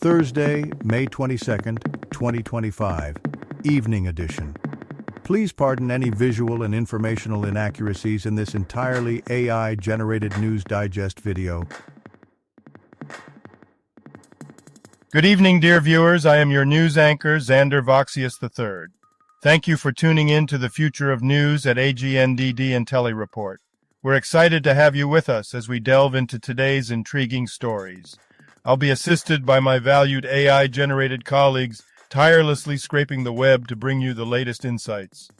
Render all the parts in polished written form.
Thursday, May 22nd, 2025, Evening Edition. Please pardon any visual and informational inaccuracies in this entirely AI-generated News Digest video. Good evening, dear viewers. I am your news anchor, Xander Voxius III. Thank you for tuning in to the future of news at AGNDD intelliReport. We're excited to have you with us as we delve into today's intriguing stories. I'll be assisted by my valued AI-generated colleagues, tirelessly scraping the web to bring you the latest insights.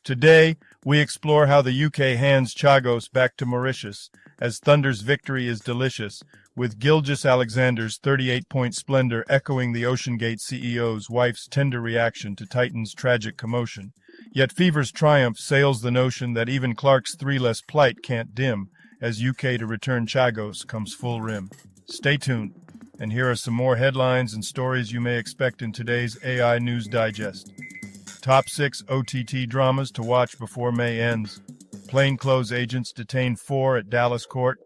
Today, we explore how the UK hands Chagos back to Mauritius, as Thunder's victory is delicious, with Gilgeous Alexander's 38-point splendor echoing the OceanGate CEO's wife's tender reaction to Titan's tragic commotion. Yet Fever's triumph sails the notion that even Clark's three-less plight can't dim, as UK to return Chagos comes full rim. Stay tuned, and here are some more headlines and stories you may expect in today's AI News Digest. Top 6 OTT dramas to watch before May ends. Plainclothes agents detain 4 at Dallas court.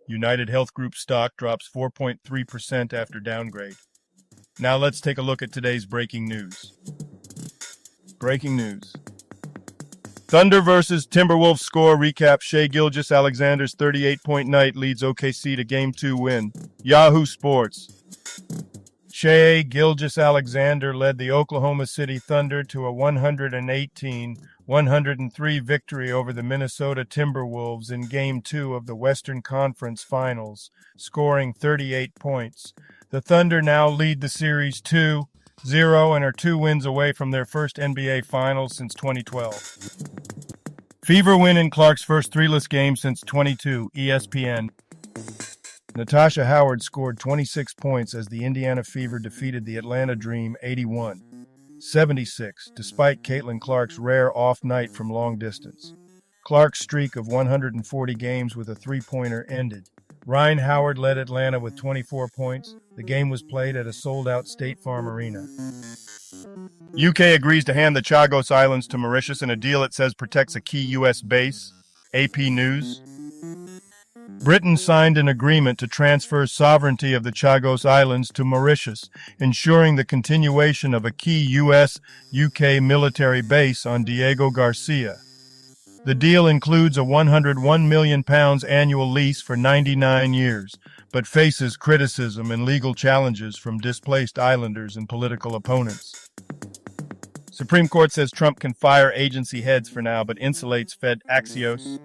United Health Group stock drops 4.3% after downgrade. Now let's take a look at today's breaking news. Breaking news. Thunder versus Timberwolves score recap. Shai Gilgeous-Alexander's 38-point night leads OKC to Game 2 win. Yahoo Sports. Shai Gilgeous-Alexander led the Oklahoma City Thunder to a 118-103 victory over the Minnesota Timberwolves in Game 2 of the Western Conference Finals, scoring 38 points. The Thunder now lead the series 2-0 and are 2 wins away from their first NBA Finals since 2012. Fever win in Clark's first three-less game since 22, ESPN. Natasha Howard scored 26 points as the Indiana Fever defeated the Atlanta Dream 81-76, despite Caitlin Clark's rare off night from long distance. Clark's streak of 140 games with a three-pointer ended. Ryan Howard led Atlanta with 24 points. The game was played at a sold-out State Farm Arena. UK agrees to hand the Chagos Islands to Mauritius in a deal it says protects a key U.S. base. AP News. Britain signed an agreement to transfer sovereignty of the Chagos Islands to Mauritius, ensuring the continuation of a key U.S.-UK military base on Diego Garcia. The deal includes a £101 million annual lease for 99 years, but faces criticism and legal challenges from displaced islanders and political opponents. Supreme Court says Trump can fire agency heads for now, but insulates Fed Axios.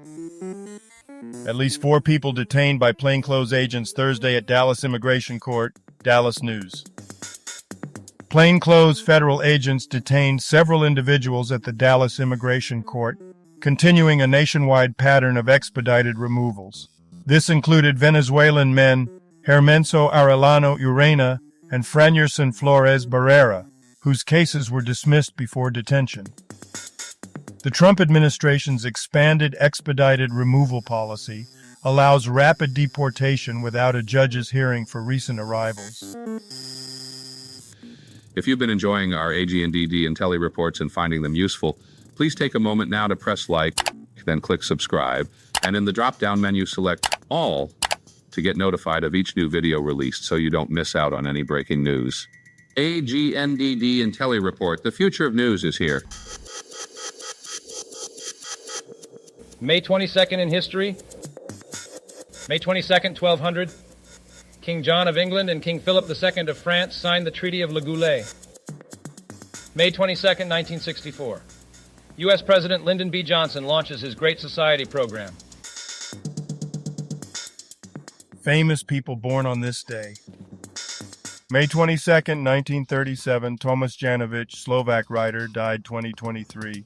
At least 4 people detained by plainclothes agents Thursday at Dallas Immigration Court, Dallas News. Plainclothes federal agents detained several individuals at the Dallas Immigration Court, continuing a nationwide pattern of expedited removals. This included Venezuelan men Hermenso Arellano Urena and Franjerson Flores Barrera, whose cases were dismissed before detention. The Trump administration's expanded expedited removal policy allows rapid deportation without a judge's hearing for recent arrivals. If you've been enjoying our AGNDD intelliReports and finding them useful, please take a moment now to press like, then click subscribe, and in the drop-down menu select All to get notified of each new video released so you don't miss out on any breaking news. AGNDD intelliReport, the future of news is here. May 22nd in history. May 22nd, 1200. King John of England and King Philip II of France signed the Treaty of Le Goulet. May 22nd, 1964. U.S. President Lyndon B. Johnson launches his Great Society program. Famous people born on this day. May 22nd, 1937, Tomas Janovic, Slovak writer, died 2023.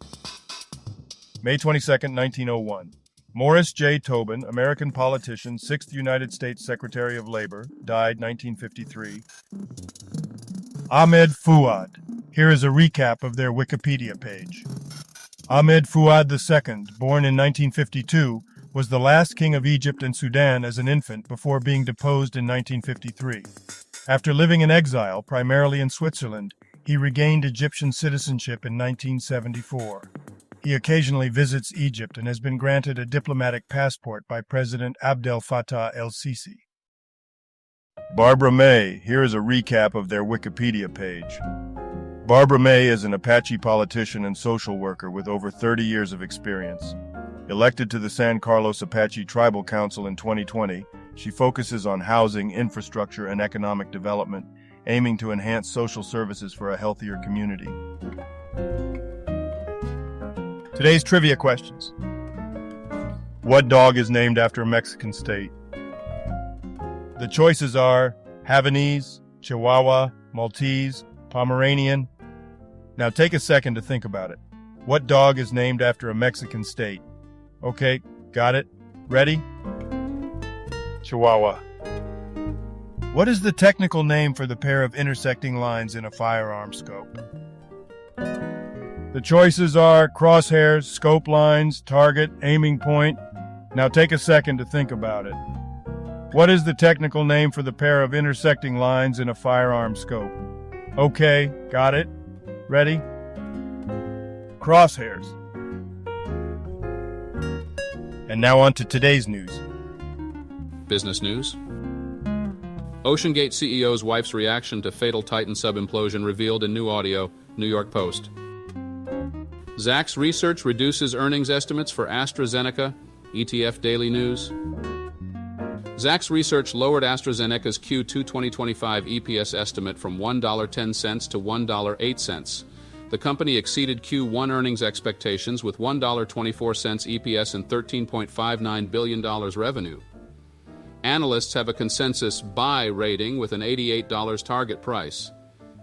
May 22nd, 1901. Morris J. Tobin, American politician, 6th United States Secretary of Labor, died 1953. Ahmed Fuad. Here is a recap of their Wikipedia page. Ahmed Fuad II, born in 1952, was the last king of Egypt and Sudan as an infant before being deposed in 1953. After living in exile, primarily in Switzerland, he regained Egyptian citizenship in 1974. He occasionally visits Egypt and has been granted a diplomatic passport by President Abdel Fattah el-Sisi. Barbara May, here is a recap of their Wikipedia page. Barbara May is an Apache politician and social worker with over 30 years of experience. Elected to the San Carlos Apache Tribal Council in 2020, she focuses on housing, infrastructure, and economic development, aiming to enhance social services for a healthier community. Today's trivia questions. What dog is named after a Mexican state? The choices are Havanese, Chihuahua, Maltese, Pomeranian. Now take a second to think about it. What dog is named after a Mexican state? Okay, got it? Ready? Chihuahua. What is the technical name for the pair of intersecting lines in a firearm scope? The choices are crosshairs, scope lines, target, aiming point. Now take a second to think about it. What is the technical name for the pair of intersecting lines in a firearm scope? Okay, got it? Ready? Crosshairs. And now on to today's news. Business news. OceanGate CEO's wife's reaction to fatal Titan sub-implosion revealed in new audio, New York Post. Zacks Research reduces earnings estimates for AstraZeneca, ETF Daily News. Zacks Research lowered AstraZeneca's Q2 2025 EPS estimate from $1.10 to $1.08. The company exceeded Q1 earnings expectations with $1.24 EPS and $13.59 billion revenue. Analysts have a consensus buy rating with an $88 target price.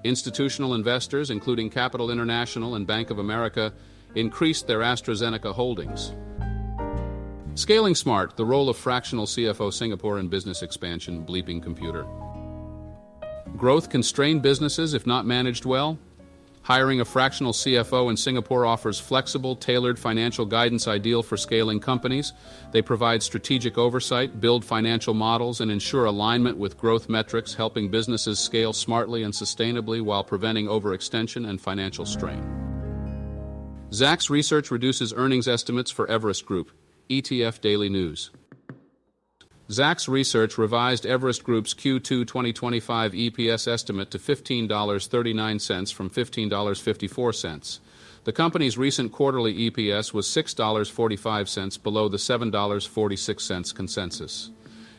Institutional investors, including Capital International and Bank of America, increased their AstraZeneca holdings. Scaling Smart, the role of fractional CFO Singapore in business expansion, bleeping computer. Growth can strain businesses if not managed well. Hiring a fractional CFO in Singapore offers flexible, tailored financial guidance ideal for scaling companies. They provide strategic oversight, build financial models, and ensure alignment with growth metrics, helping businesses scale smartly and sustainably while preventing overextension and financial strain. Zacks Research reduces earnings estimates for Everest Group, ETF Daily News. Zacks Research revised Everest Group's Q2 2025 EPS estimate to $15.39 from $15.54. The company's recent quarterly EPS was $6.45 below the $7.46 consensus.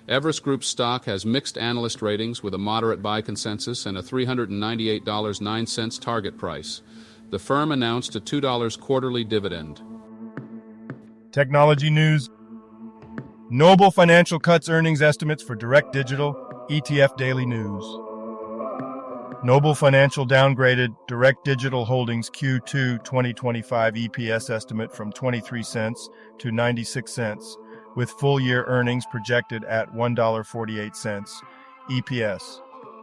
Everest Group's stock has mixed analyst ratings with a moderate buy consensus and a $398.09 target price. The firm announced a $2 quarterly dividend. Technology news. Noble Financial cuts earnings estimates for Direct Digital, ETF Daily News. Noble Financial downgraded Direct Digital Holdings Q2 2025 EPS estimate from 23 cents to 96 cents, with full-year earnings projected at $1.48 EPS.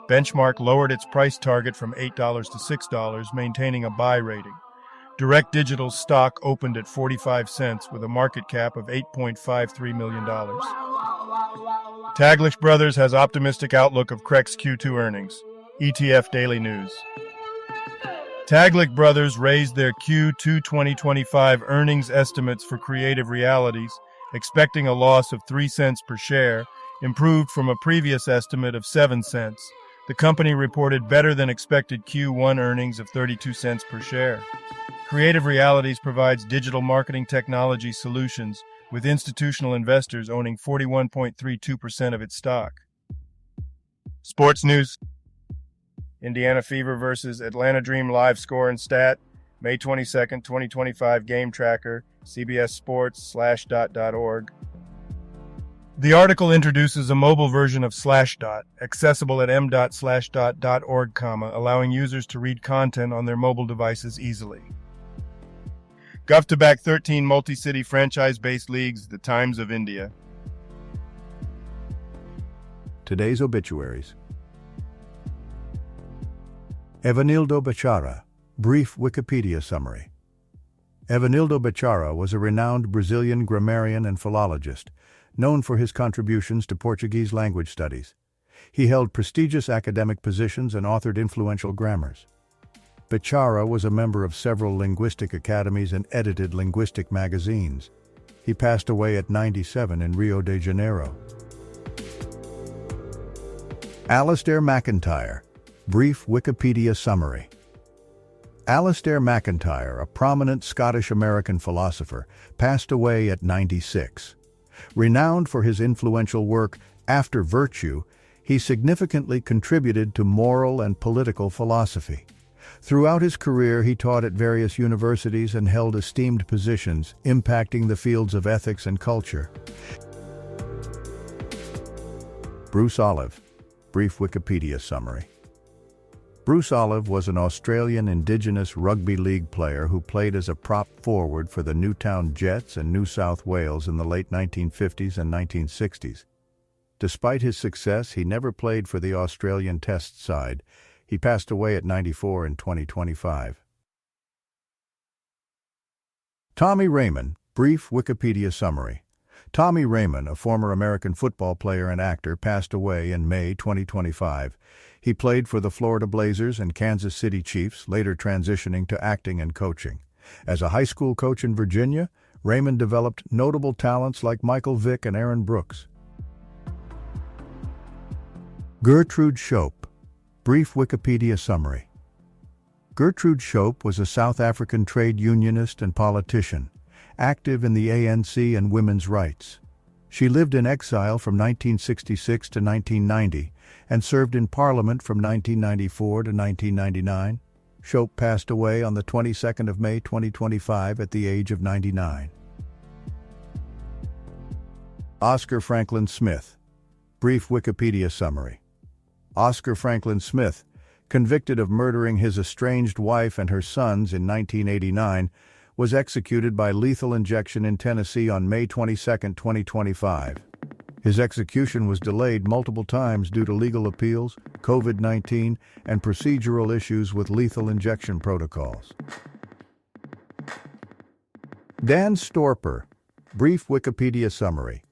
Benchmark lowered its price target from $8 to $6, maintaining a buy rating. Direct Digital's stock opened at 45 cents with a market cap of $8.53 million. Taglish Brothers has optimistic outlook of Crec's Q2 earnings. ETF Daily News. Taglish Brothers raised their Q2 2025 earnings estimates for Creative Realities, expecting a loss of 3 cents per share, improved from a previous estimate of 7 cents. The company reported better than expected Q1 earnings of 32 cents per share. Creative Realities provides digital marketing technology solutions, with institutional investors owning 41.32% of its stock. Sports news. Indiana Fever versus Atlanta Dream live score and stat. May 22nd, 2025 game tracker, CBS Sports, /dot.org. The article introduces a mobile version of Slashdot, accessible at m.slashdot.org, allowing users to read content on their mobile devices easily. Gov to back 13 multi-city franchise-based leagues, the Times of India. Today's obituaries. Evanildo Bechara, brief Wikipedia summary. Evanildo Bechara was a renowned Brazilian grammarian and philologist, known for his contributions to Portuguese language studies. He held prestigious academic positions and authored influential grammars. Bechara was a member of several linguistic academies and edited linguistic magazines. He passed away at 97 in Rio de Janeiro. Alastair MacIntyre, brief Wikipedia summary. Alastair MacIntyre, a prominent Scottish-American philosopher, passed away at 96. Renowned for his influential work, After Virtue, he significantly contributed to moral and political philosophy. Throughout his career, he taught at various universities and held esteemed positions, impacting the fields of ethics and culture. Bruce Olive, brief Wikipedia summary. Bruce Olive was an Australian Indigenous rugby league player who played as a prop forward for the Newtown Jets and New South Wales in the late 1950s and 1960s. Despite his success, he never played for the Australian Test side. He passed away at 94 in 2025. Tommy Raymond, brief Wikipedia summary. Tommy Raymond, a former American football player and actor, passed away in May 2025. He played for the Florida Blazers and Kansas City Chiefs, later transitioning to acting and coaching. As a high school coach in Virginia, Raymond developed notable talents like Michael Vick and Aaron Brooks. Gertrude Shope, brief Wikipedia summary. Gertrude Shope was a South African trade unionist and politician, active in the ANC and women's rights. She lived in exile from 1966 to 1990 and served in Parliament from 1994 to 1999. Shope passed away on the 22nd of May 2025 at the age of 99. Oscar Franklin Smith, brief Wikipedia summary. Oscar Franklin Smith, convicted of murdering his estranged wife and her sons in 1989, was executed by lethal injection in Tennessee on May 22, 2025. His execution was delayed multiple times due to legal appeals, COVID-19, and procedural issues with lethal injection protocols. Dan Storper, brief Wikipedia summary.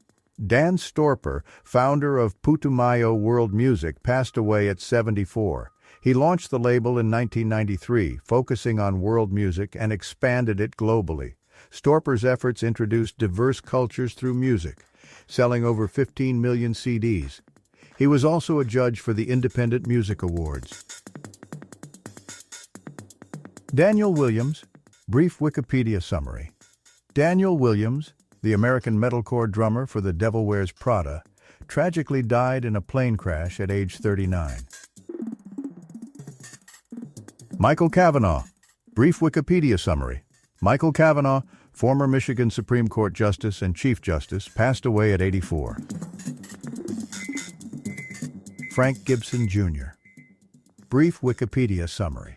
Dan Storper, founder of Putumayo World Music, passed away at 74. He launched the label in 1993, focusing on world music, and expanded it globally. Storper's efforts introduced diverse cultures through music, selling over 15 million CDs. He was also a judge for the Independent Music Awards. Daniel Williams, brief Wikipedia summary. Daniel Williams, the American metalcore drummer for The Devil Wears Prada, tragically died in a plane crash at age 39. Michael Kavanaugh, brief Wikipedia summary. Michael Kavanaugh, former Michigan Supreme Court Justice and Chief Justice, passed away at 84. Frank Gibson Jr., brief Wikipedia summary.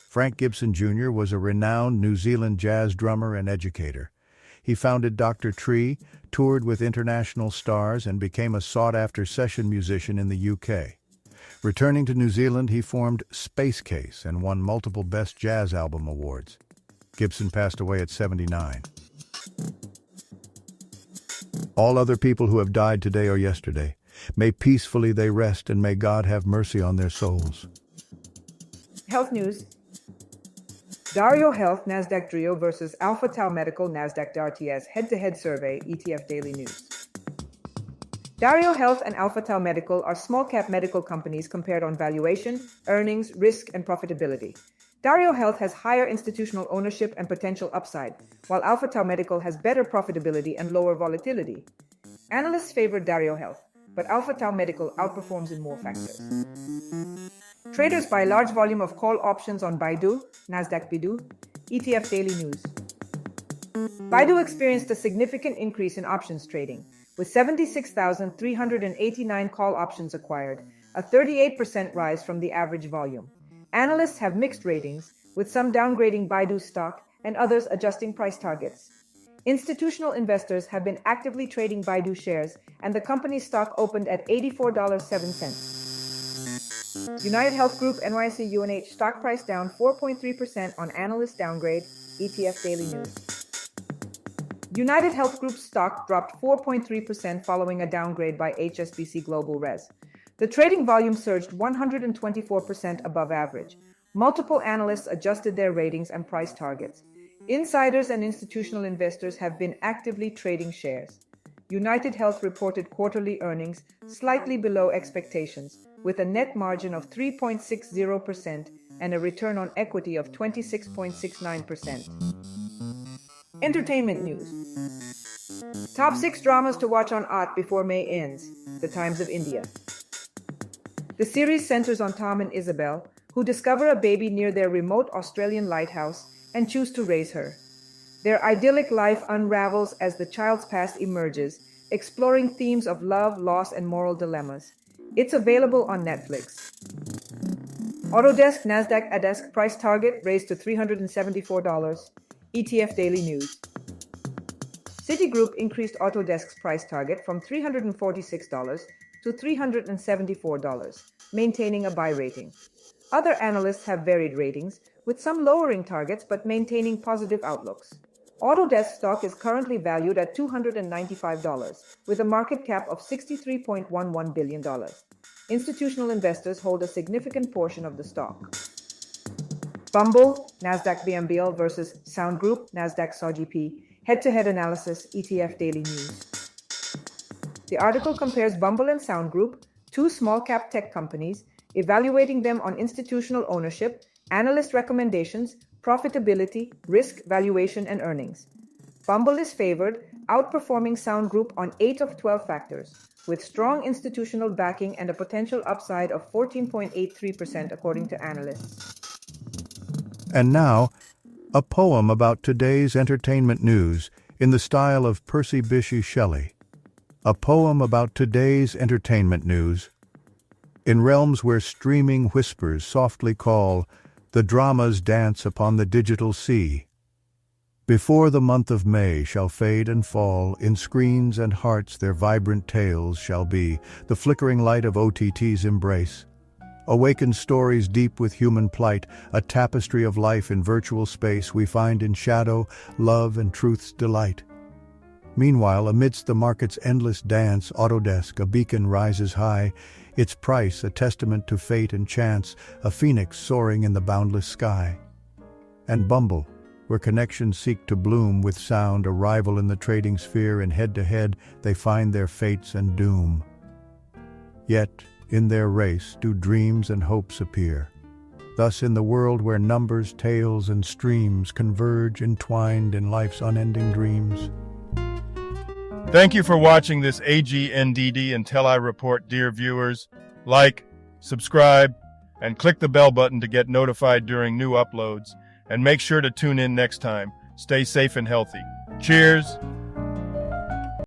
Frank Gibson Jr. was a renowned New Zealand jazz drummer and educator. He founded Dr. Tree, toured with international stars, and became a sought-after session musician in the UK. Returning to New Zealand, he formed Space Case and won multiple Best Jazz Album awards. Gibson passed away at 79. All other people who have died today or yesterday, may peacefully they rest, and may God have mercy on their souls. Health news. Dario Health Nasdaq Trio versus Alpha Tau Medical Nasdaq DARTS head-to-head survey, ETF Daily News. Dario Health and Alpha Tau Medical are small-cap medical companies compared on valuation, earnings, risk, and profitability. Dario Health has higher institutional ownership and potential upside, while Alpha Tau Medical has better profitability and lower volatility. Analysts favor Dario Health, but Alpha Tau Medical outperforms in more factors. Traders buy large volume of call options on Baidu, Nasdaq Bidu, ETF Daily News. Baidu experienced a significant increase in options trading, with 76,389 call options acquired, a 38% rise from the average volume. Analysts have mixed ratings, with some downgrading Baidu stock and others adjusting price targets. Institutional investors have been actively trading Baidu shares, and the company's stock opened at $84.07. United Health Group NYSE UNH stock price down 4.3% on analyst downgrade, ETF Daily News. United Health Group stock dropped 4.3% following a downgrade by HSBC Global Res. The trading volume surged 124% above average. Multiple analysts adjusted their ratings and price targets. Insiders and institutional investors have been actively trading shares. United Health reported quarterly earnings slightly below expectations, with a net margin of 3.60% and a return on equity of 26.69%. Entertainment news. Top 6 dramas to watch on AGNDD before May ends. The Times of India. The series centers on Tom and Isabel, who discover a baby near their remote Australian lighthouse and choose to raise her. Their idyllic life unravels as the child's past emerges, exploring themes of love, loss, and moral dilemmas. It's available on Netflix. Autodesk Nasdaq ADESC price target raised to $374. ETF Daily News. Citigroup increased Autodesk's price target from $346 to $374, maintaining a buy rating. Other analysts have varied ratings, with some lowering targets but maintaining positive outlooks. Autodesk stock is currently valued at $295, with a market cap of $63.11 billion. Institutional investors hold a significant portion of the stock. Bumble, Nasdaq BMBL versus Sound Group, Nasdaq SOGP, head-to-head analysis, ETF Daily News. The article compares Bumble and Sound Group, two small-cap tech companies, evaluating them on institutional ownership, analyst recommendations, profitability, risk, valuation, and earnings. Bumble is favored, outperforming Sound Group on 8 of 12 factors, with strong institutional backing and a potential upside of 14.83% according to analysts. And now, a poem about today's entertainment news in the style of Percy Bysshe Shelley. A poem about today's entertainment news. In realms where streaming whispers softly call, the dramas dance upon the digital sea. Before the month of May shall fade and fall, in screens and hearts their vibrant tales shall be, the flickering light of OTT's embrace. Awakened stories deep with human plight, a tapestry of life in virtual space we find in shadow, love, and truth's delight. Meanwhile, amidst the market's endless dance, Autodesk, a beacon rises high, its price a testament to fate and chance, a phoenix soaring in the boundless sky. And Bumble, where connections seek to bloom with sound, a rival in the trading sphere, and head-to-head they find their fates and doom. Yet, in their race do dreams and hopes appear. Thus in the world where numbers, tales, and streams converge entwined in life's unending dreams. Thank you for watching this AGNDD intelliReport, dear viewers. Like, subscribe, and click the bell button to get notified during new uploads. And make sure to tune in next time. Stay safe and healthy. Cheers!